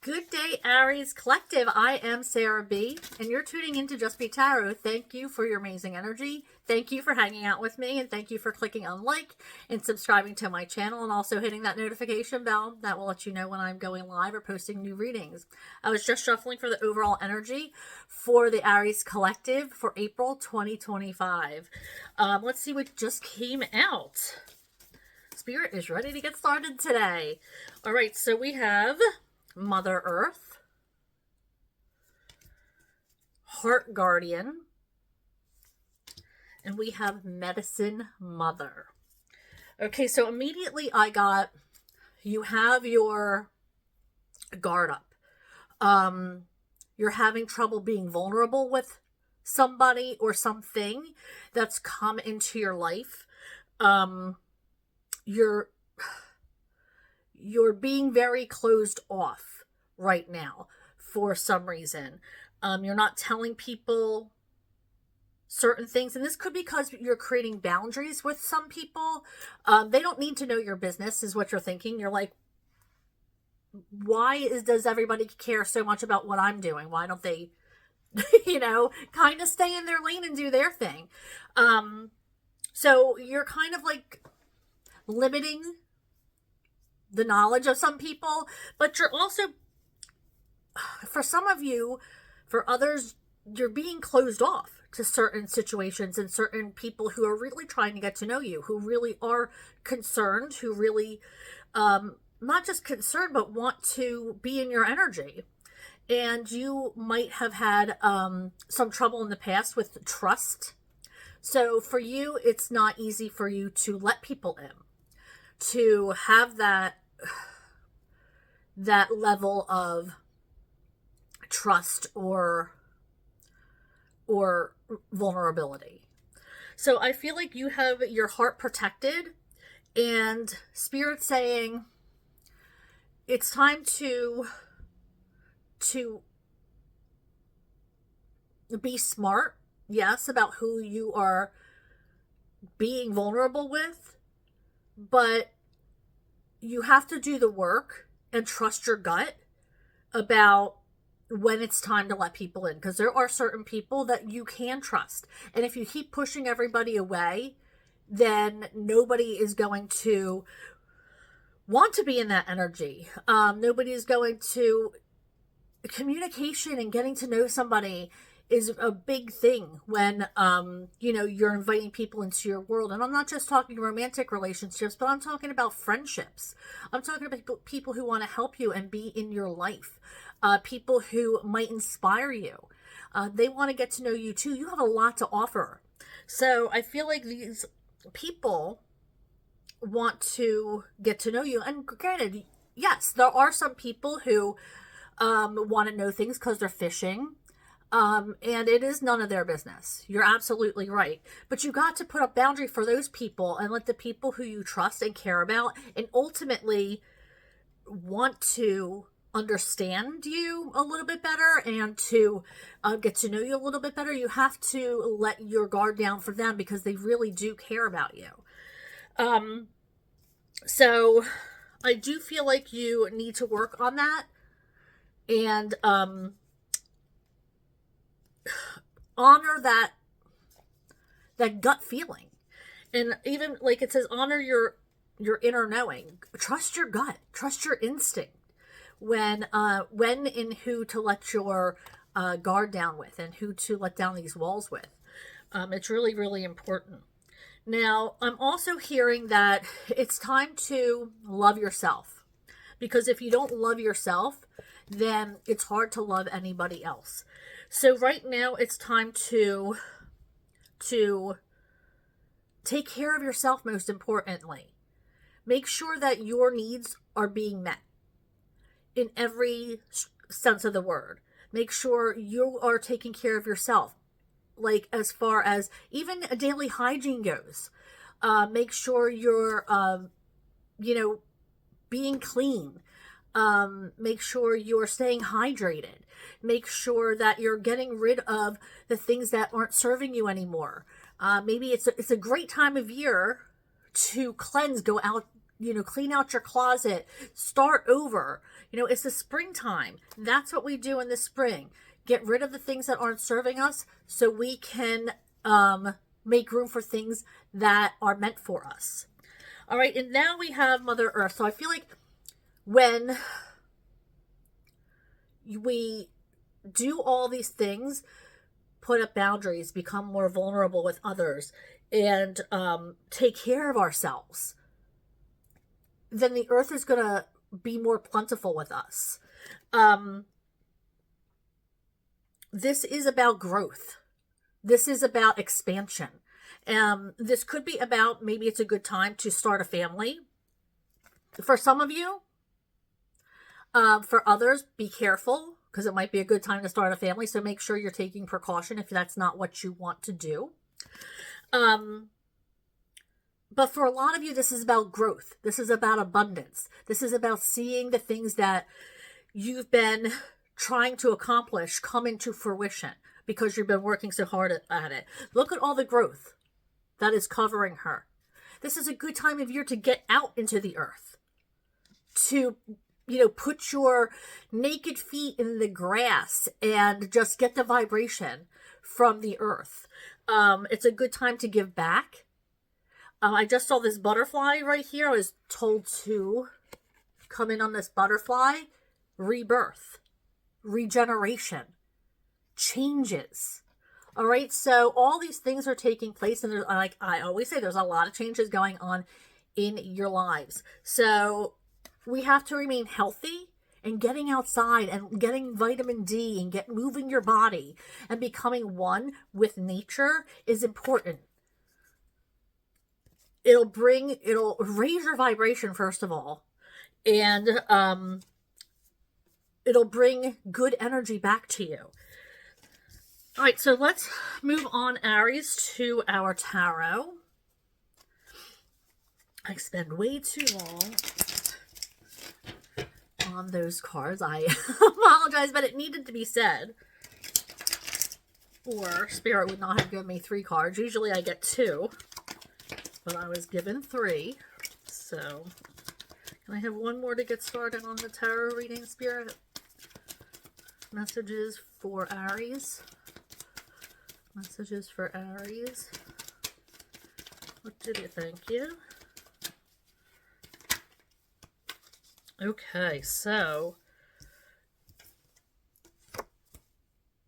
Good day, Aries Collective. I am Sarah B, and you're tuning into Just Be Tarot. Thank you for your amazing energy. Thank you for hanging out with me, and thank you for clicking on like and subscribing to my channel, and also hitting that notification bell that will let you know when I'm going live or posting new readings. I was just shuffling for the overall energy for the Aries Collective for April 2025. Let's see what just came out. Spirit is ready to get started today. All right, so we have Mother Earth, Heart Guardian, and we have Medicine Mother. Okay, so immediately I got, you have your guard up. You're having trouble being vulnerable with somebody or something that's come into your life. You're being very closed off right now for some reason. You're not telling people certain things, and this could be because you're creating boundaries with some people. They don't need to know your business is what you're thinking. You're like, does everybody care so much about what I'm doing? Why don't they kind of stay in their lane and do their thing? So you're kind of like limiting the knowledge of some people, but you're also, for some of you, for others, you're being closed off to certain situations and certain people who are really trying to get to know you, who really are concerned, who really, not just concerned, but want to be in your energy. And you might have had some trouble in the past with trust. So for you, it's not easy for you to let people in, to have that level of trust or vulnerability. So I feel like you have your heart protected, and Spirit saying it's time to be smart, yes, about who you are being vulnerable with, but you have to do the work and trust your gut about when it's time to let people in, because there are certain people that you can trust. And if you keep pushing everybody away, then nobody is going to want to be in that energy. Nobody is going to. Communication and getting to know somebody is a big thing when you're inviting people into your world. And I'm not just talking romantic relationships, but I'm talking about friendships. I'm talking about people who want to help you and be in your life, people who might inspire you. They want to get to know you too. You have a lot to offer. So I feel like these people want to get to know you. And granted, yes, there are some people who want to know things because they're fishing. And it is none of their business. You're absolutely right. But you got to put up boundary for those people and let the people who you trust and care about and ultimately want to understand you a little bit better and to get to know you a little bit better. You have to let your guard down for them because they really do care about you. So I do feel like you need to work on that. And honor that gut feeling. And even like it says, honor your inner knowing. Trust your gut. Trust your instinct when and who to let your guard down with and who to let down these walls with. It's really, really important. Now, I'm also hearing that it's time to love yourself, because if you don't love yourself, then it's hard to love anybody else. So right now it's time to take care of yourself, most importantly. Make sure that your needs are being met in every sense of the word. Make sure you are taking care of yourself, like as far as even a daily hygiene goes. Make sure you're, being clean. Make sure you're staying hydrated. Make sure that you're getting rid of the things that aren't serving you anymore. Maybe it's a great time of year to cleanse, go out clean out your closet, start over. It's the springtime. That's what we do in the spring. Get rid of the things that aren't serving us so we can make room for things that are meant for us. All right, and now we have Mother Earth. So I feel like when we do all these things, put up boundaries, become more vulnerable with others, and take care of ourselves, then the earth is going to be more plentiful with us. This is about growth. This is about expansion. This could be about, maybe it's a good time to start a family. For some of you, for others, be careful, because it might be a good time to start a family. So make sure you're taking precaution if that's not what you want to do. But for a lot of you, this is about growth. This is about abundance. This is about seeing the things that you've been trying to accomplish come into fruition because you've been working so hard at it. Look at all the growth that is covering her. This is a good time of year to get out into the earth, to put your naked feet in the grass and just get the vibration from the earth. It's a good time to give back. I just saw this butterfly right here. I was told to come in on this butterfly. Rebirth, regeneration, changes. All right, so all these things are taking place, and there's, like I always say, there's a lot of changes going on in your lives. So we have to remain healthy, and getting outside and getting vitamin D and moving your body and becoming one with nature is important. It'll raise your vibration, first of all, and it'll bring good energy back to you. All right, so let's move on, Aries, to our tarot. I spend way too long on those cards. I apologize, but it needed to be said, or Spirit would not have given me 3 cards. Usually I get 2, but I was given 3. So can I have one more to get started on the tarot reading, Spirit? Messages for Aries. Messages for Aries. What did you think? You? Okay, so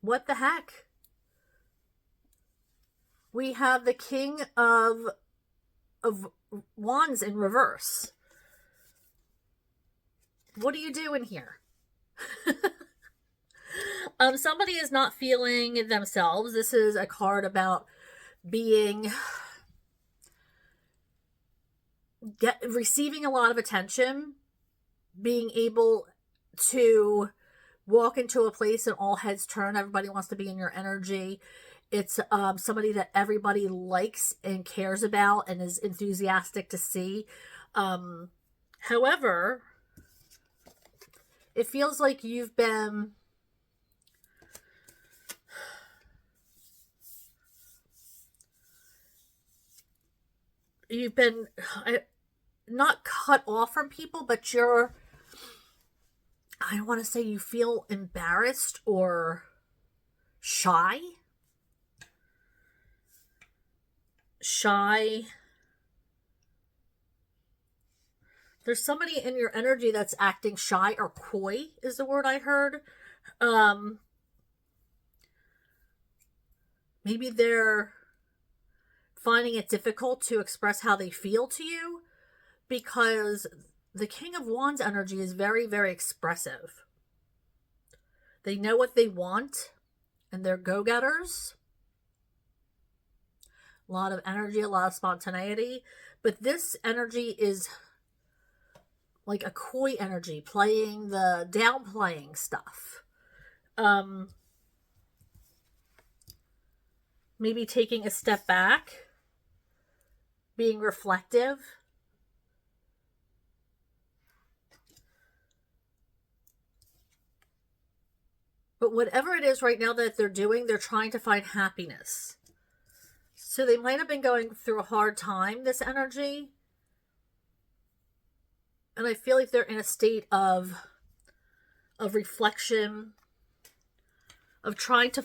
what the heck? We have the King of Wands in reverse. What are you doing here? Somebody is not feeling themselves. This is a card about receiving a lot of attention, being able to walk into a place and all heads turn. Everybody wants to be in your energy. It's somebody that everybody likes and cares about and is enthusiastic to see. However, it feels like you've been not cut off from people, but I want to say you feel embarrassed or shy. There's somebody in your energy that's acting shy or coy is the word I heard. Maybe they're finding it difficult to express how they feel to you, because the King of Wands energy is very, very expressive. They know what they want, and they're go-getters. A lot of energy, a lot of spontaneity. But this energy is like a coy energy, downplaying stuff. Maybe taking a step back, being reflective. But whatever it is right now that they're doing, they're trying to find happiness. So they might have been going through a hard time, this energy. And I feel like they're in a state of reflection, of trying to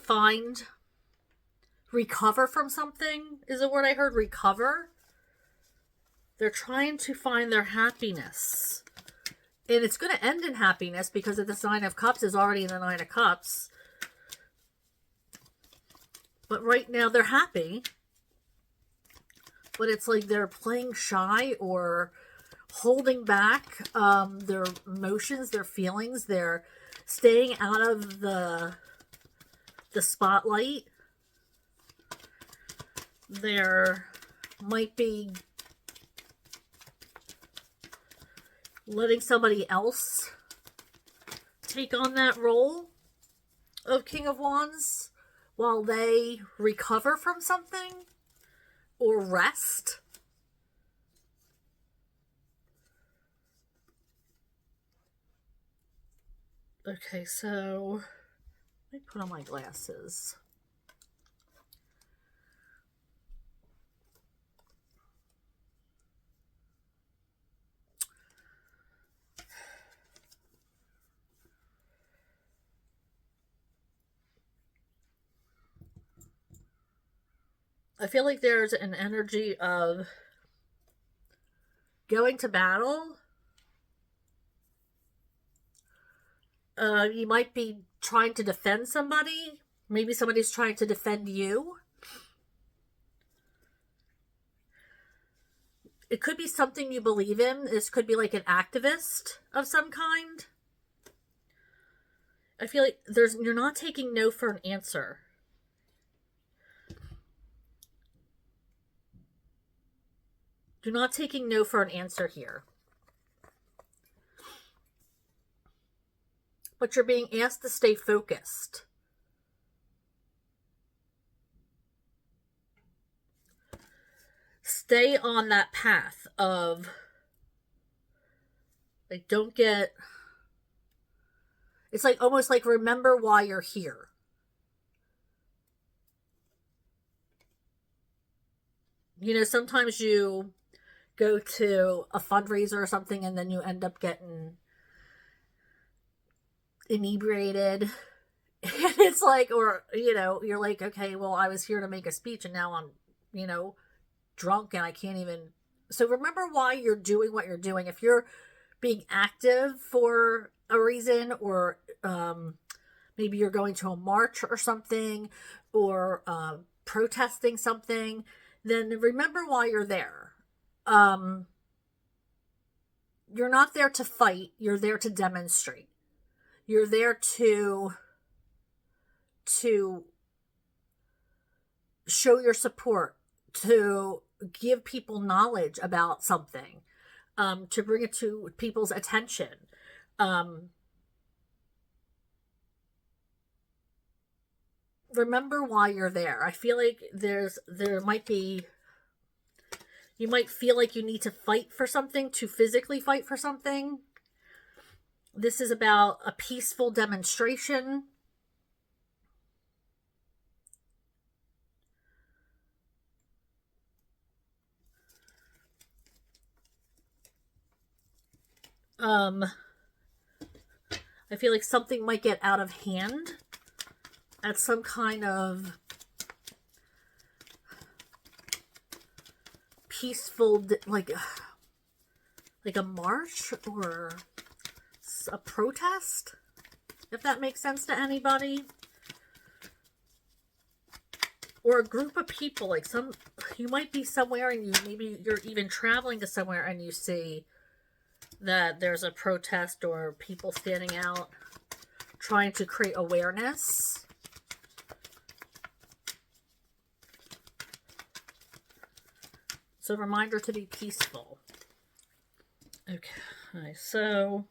recover from something is a word I heard, recover. They're trying to find their happiness. And it's going to end in happiness because this Nine of Cups is already in the Nine of Cups. But right now they're happy. But it's like they're playing shy or holding back their emotions, their feelings. They're staying out of the spotlight. There might be letting somebody else take on that role of King of Wands while they recover from something or rest. Okay, so let me put on my glasses. I feel like there's an energy of going to battle. You might be trying to defend somebody. Maybe somebody's trying to defend you. It could be something you believe in. This could be like an activist of some kind. I feel like you're not taking no for an answer. You're not taking no for an answer here. But you're being asked to stay focused. Stay on that path of, like, don't get, it's like almost like remember why you're here. You know, sometimes you go to a fundraiser or something and then you end up getting inebriated. And it's like, or, you know, you're like, okay, well, I was here to make a speech and now I'm, you know, drunk and I can't even. So remember why you're doing what you're doing. If you're being active for a reason, or maybe you're going to a march or something, or protesting something, then remember why you're there. You're not there to fight. You're there to demonstrate. You're there to show your support, to give people knowledge about something, to bring it to people's attention. Remember why you're there. I feel like there might be, you might feel like you need to fight for something, to physically fight for something. This is about a peaceful demonstration. I feel like something might get out of hand at some kind of peaceful, like a march or a protest, if that makes sense to anybody. Or a group of people, like you might be somewhere and maybe you're even traveling to somewhere and you see that there's a protest or people standing out trying to create awareness. So a reminder to be peaceful. Okay, so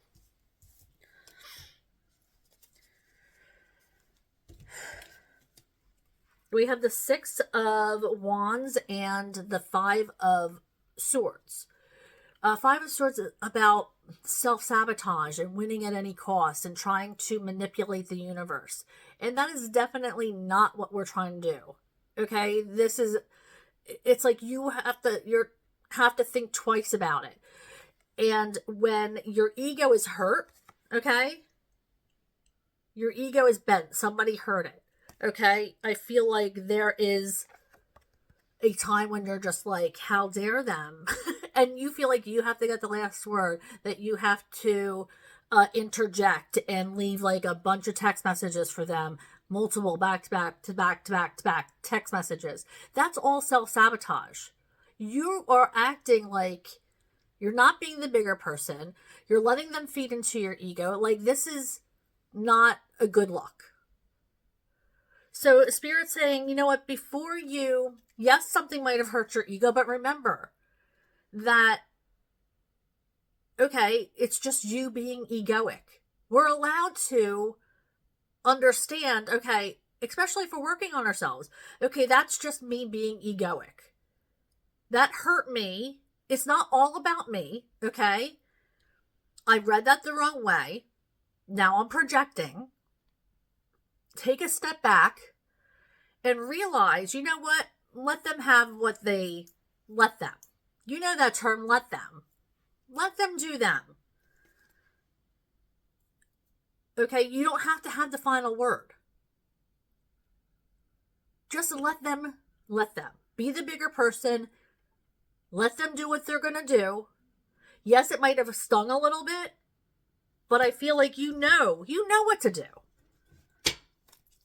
we have the Six of Wands and the Five of Swords. Five of Swords is about self-sabotage and winning at any cost and trying to manipulate the universe. And that is definitely not what we're trying to do. Okay? It's like you have to think twice about it. And when your ego is hurt, okay, your ego is bent. Somebody hurt it, okay? I feel like there is a time when you're just like, how dare them? And you feel like you have to get the last word, that you have to interject and leave like a bunch of text messages for them, multiple back to back to back to back to back text messages. That's all self-sabotage. You are acting like you're not being the bigger person. You're letting them feed into your ego. Like, this is not a good look. So Spirit's saying, you know what, before you, yes, something might have hurt your ego, but remember that, okay, it's just you being egoic. We're allowed to understand, okay, especially if we're working on ourselves, okay, that's just me being egoic. That hurt me. It's not all about me, okay? I read that the wrong way. Now I'm projecting. Take a step back and realize, you know what? Let them have what they let them. You know that term, let them. Let them do them. Okay, you don't have to have the final word. Just let them. Be the bigger person. Let them do what they're going to do. Yes, it might have stung a little bit, but I feel like you know what to do.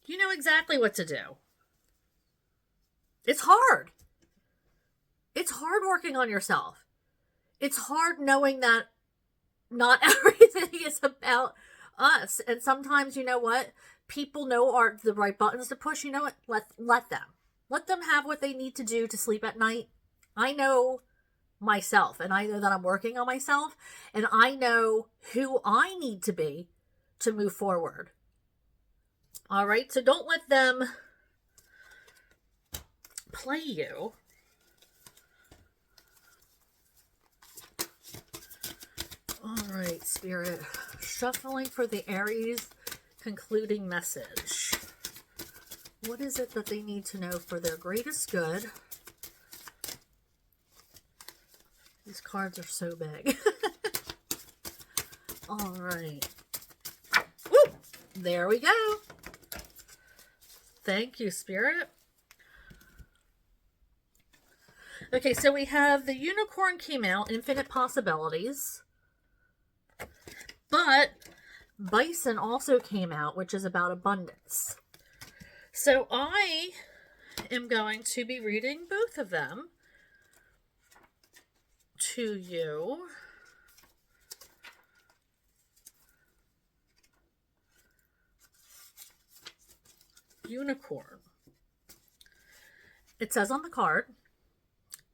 You know exactly what to do. It's hard. It's hard working on yourself. It's hard knowing that not everything is about us. And sometimes, you know what? People know are the right buttons to push. You know what? Let them. Let them have what they need to do to sleep at night. I know myself, and I know that I'm working on myself, and I know who I need to be to move forward. All right, so don't let them play you. All right, Spirit, shuffling for the Aries concluding message. What is it that they need to know for their greatest good? These cards are so big. All right. Woo! There we go. Thank you, Spirit. Okay, so we have the Unicorn came out, Infinite Possibilities. But Bison also came out, which is about abundance. So I am going to be reading both of them to you. Unicorn. It says on the card,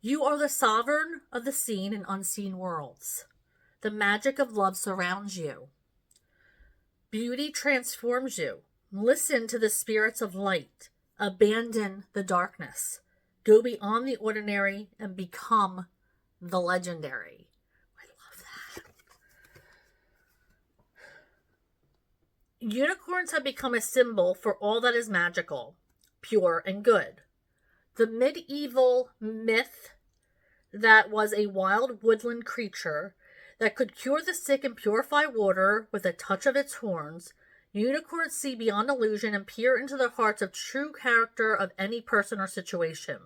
you are the sovereign of the seen and unseen worlds. The magic of love surrounds you. Beauty transforms you. Listen to the spirits of light. Abandon the darkness. Go beyond the ordinary and become the legendary. I love that. Unicorns have become a symbol for all that is magical, pure, and good. The medieval myth that was a wild woodland creature that could cure the sick and purify water with a touch of its horns, unicorns see beyond illusion and peer into the hearts of true character of any person or situation.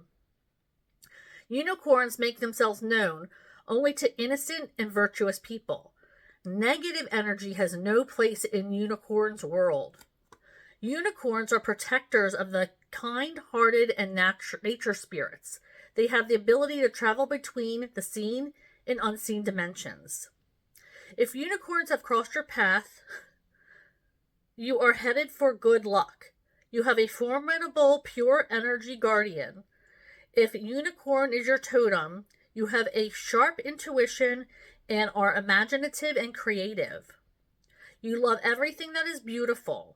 Unicorns make themselves known only to innocent and virtuous people. Negative energy has no place in unicorns' world. Unicorns are protectors of the kind-hearted and nature spirits. They have the ability to travel between the seen and unseen dimensions. If unicorns have crossed your path, you are headed for good luck. You have a formidable, pure energy guardian. If unicorn is your totem, you have a sharp intuition and are imaginative and creative. You love everything that is beautiful.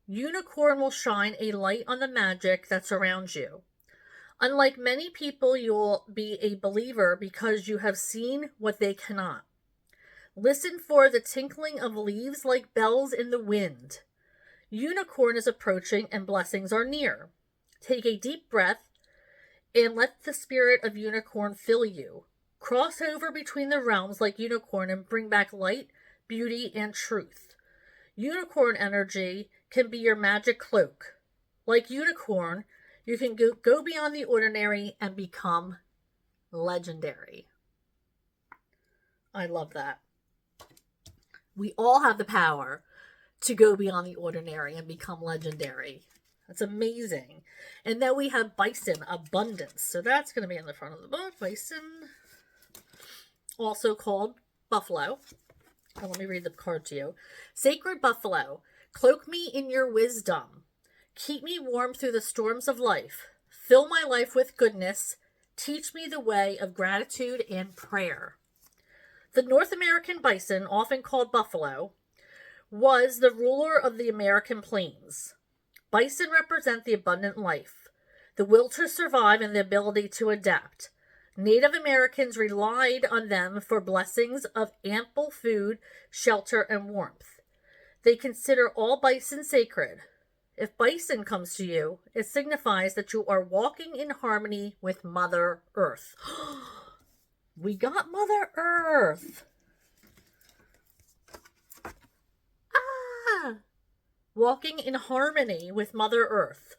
Unicorn will shine a light on the magic that surrounds you. Unlike many people, you will be a believer because you have seen what they cannot. Listen for the tinkling of leaves like bells in the wind. Unicorn is approaching and blessings are near. Take a deep breath and let the spirit of unicorn fill you. Cross over between the realms like unicorn and bring back light, beauty, and truth. Unicorn energy can be your magic cloak. Like unicorn, you can go beyond the ordinary and become legendary. I love that. We all have the power to go beyond the ordinary and become legendary. That's amazing. And then we have bison, abundance. So that's going to be in the front of the book. Bison, also called buffalo. And let me read the card to you. Sacred buffalo, cloak me in your wisdom. Keep me warm through the storms of life. Fill my life with goodness. Teach me the way of gratitude and prayer. The North American bison, often called buffalo, was the ruler of the American plains. Bison represent the abundant life, the will to survive, and the ability to adapt. Native Americans relied on them for blessings of ample food, shelter, and warmth. They consider all bison sacred. If bison comes to you, it signifies that you are walking in harmony with Mother Earth. We got Mother Earth. Walking in harmony with Mother Earth.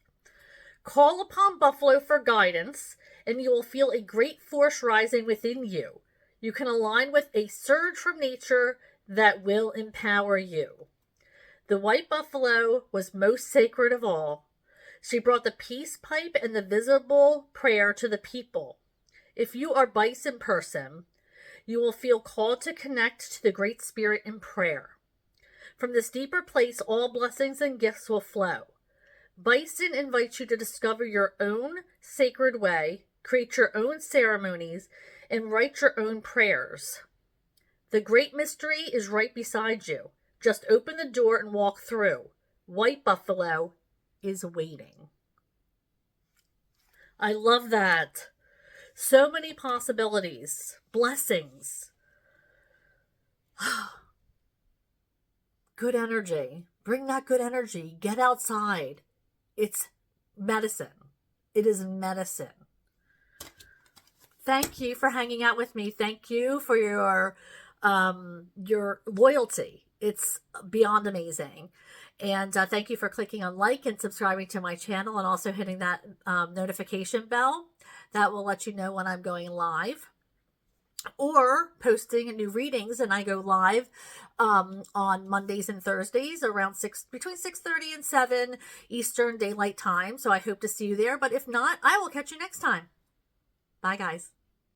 Call upon Buffalo for guidance, and you will feel a great force rising within you. You can align with a surge from nature that will empower you. The white buffalo was most sacred of all. She brought the peace pipe and the visible prayer to the people. If you are bison person, you will feel called to connect to the Great Spirit in prayer. From this deeper place, all blessings and gifts will flow. Bison invites you to discover your own sacred way, create your own ceremonies, and write your own prayers. The great mystery is right beside you. Just open the door and walk through. White buffalo is waiting. I love that. So many possibilities. Blessings. Good energy. Bring that good energy. Get outside. It's medicine. It is medicine. Thank you for hanging out with me. Thank you for your loyalty. It's beyond amazing. And thank you for clicking on like and subscribing to my channel, and also hitting that notification bell. That will let you know when I'm going live or posting new readings. And I go live on Mondays and Thursdays around between 6:30 and 7 Eastern Daylight Time. So I hope to see you there. But if not, I will catch you next time. Bye, guys.